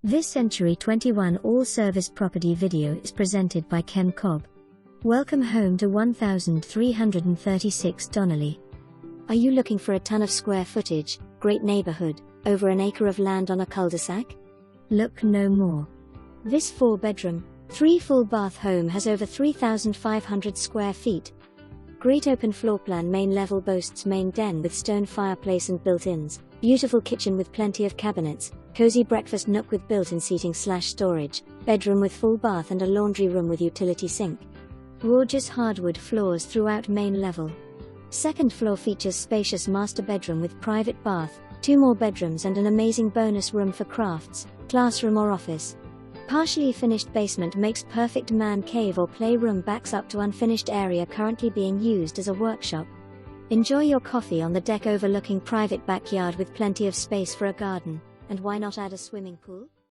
This Century 21 all-service property video is presented by Ken Cobb. Welcome home to 1336 Donnally. Are you looking for a ton of square footage, great neighborhood, over an acre of land on a cul-de-sac? Look no more. This 4-bedroom, 3 full-bath home has over 3,500 square feet. Great open floor plan. Main level boasts main den with stone fireplace and built-ins, beautiful kitchen with plenty of cabinets, cozy breakfast nook with built-in seating/storage, bedroom with full bath and a laundry room with utility sink. Gorgeous hardwood floors throughout main level. Second floor features spacious master bedroom with private bath, 2 more bedrooms and an amazing bonus room for crafts, classroom or office. Partially finished basement makes perfect man cave or playroom. Backs up to unfinished area currently being used as a workshop. Enjoy your coffee on the deck overlooking private backyard with plenty of space for a garden, and why not add a swimming pool?